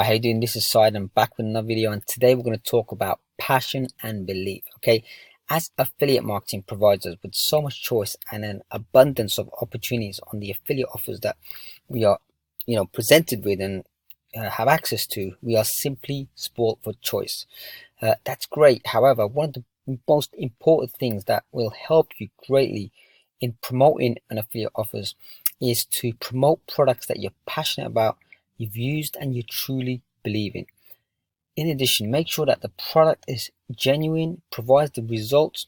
How you doing? This is Side. I'm back with another video, and today we're going to talk about passion and belief. Okay, as affiliate marketing provides us with so much choice and an abundance of opportunities on the affiliate offers that we are, presented with and have access to, we are simply spoiled for choice. That's great. However, one of the most important things that will help you greatly in promoting an affiliate offers is to promote products that you're passionate about, you've used, and you truly believe in. In addition, make sure that the product is genuine, provides the results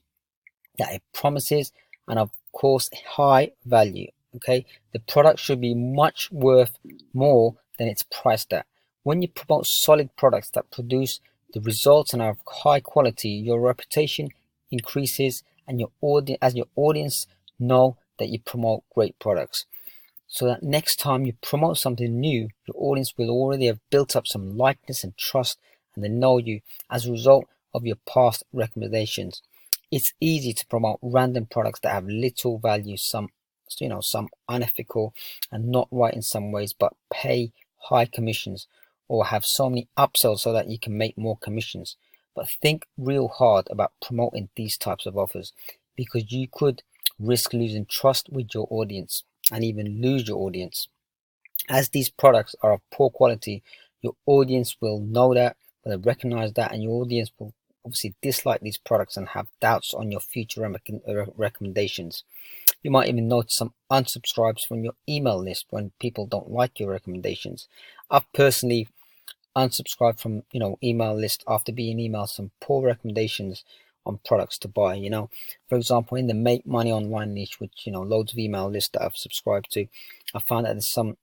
that it promises, and of course high value. Okay, the product should be much worth more than it's priced at. When you promote solid products that produce the results and are of high quality, your reputation increases, and your audience know that you promote great products. So that next time you promote something new, your audience will already have built up some likeness and trust, and they know you as a result of your past recommendations. It's easy to promote random products that have little value, some unethical and not right in some ways, but pay high commissions, or have so many upsells so that you can make more commissions. But think real hard about promoting these types of offers, because you could risk losing trust with your audience and even lose your audience. As these products are of poor quality, your audience will know that, will recognize that, and your audience will obviously dislike these products and have doubts on your future recommendations. You might even notice some unsubscribes from your email list when people don't like your recommendations. I've personally unsubscribed from email list after being emailed some poor recommendations on products to buy. For example, in the make money online niche, which loads of email lists that I've subscribed to, I found that there's some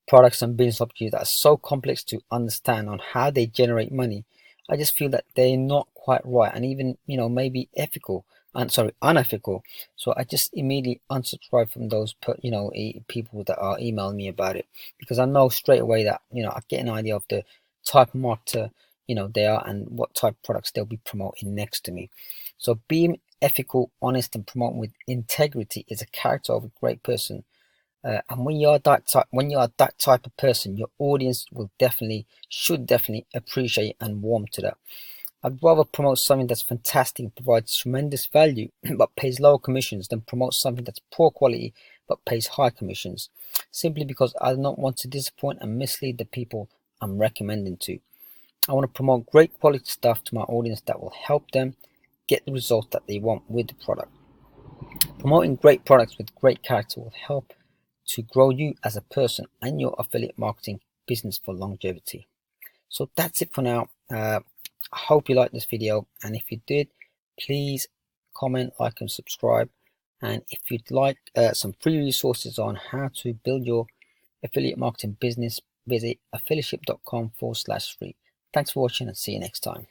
products and business opportunities that are so complex to understand on how they generate money. I just feel that they're not quite right, and even maybe unethical. So I just immediately unsubscribe from those people that are emailing me about it, because I know straight away that I get an idea of the type of marketer they are and what type of products they'll be promoting next to me. So being ethical, honest, and promoting with integrity is a character of a great person. And when you are that type of person, your audience should definitely appreciate and warm to that. I'd rather promote something that's fantastic and provides tremendous value but pays lower commissions than promote something that's poor quality but pays high commissions, simply because I do not want to disappoint and mislead the people I'm recommending to. I want to promote great quality stuff to my audience that will help them get the results that they want with the product. Promoting great products with great character will help to grow you as a person and your affiliate marketing business for longevity. So that's it for now. I hope you liked this video, and if you did, please comment, like, and subscribe. And if you'd like some free resources on how to build your affiliate marketing business, visit affiliateship.com/free. Thanks for watching, and see you next time.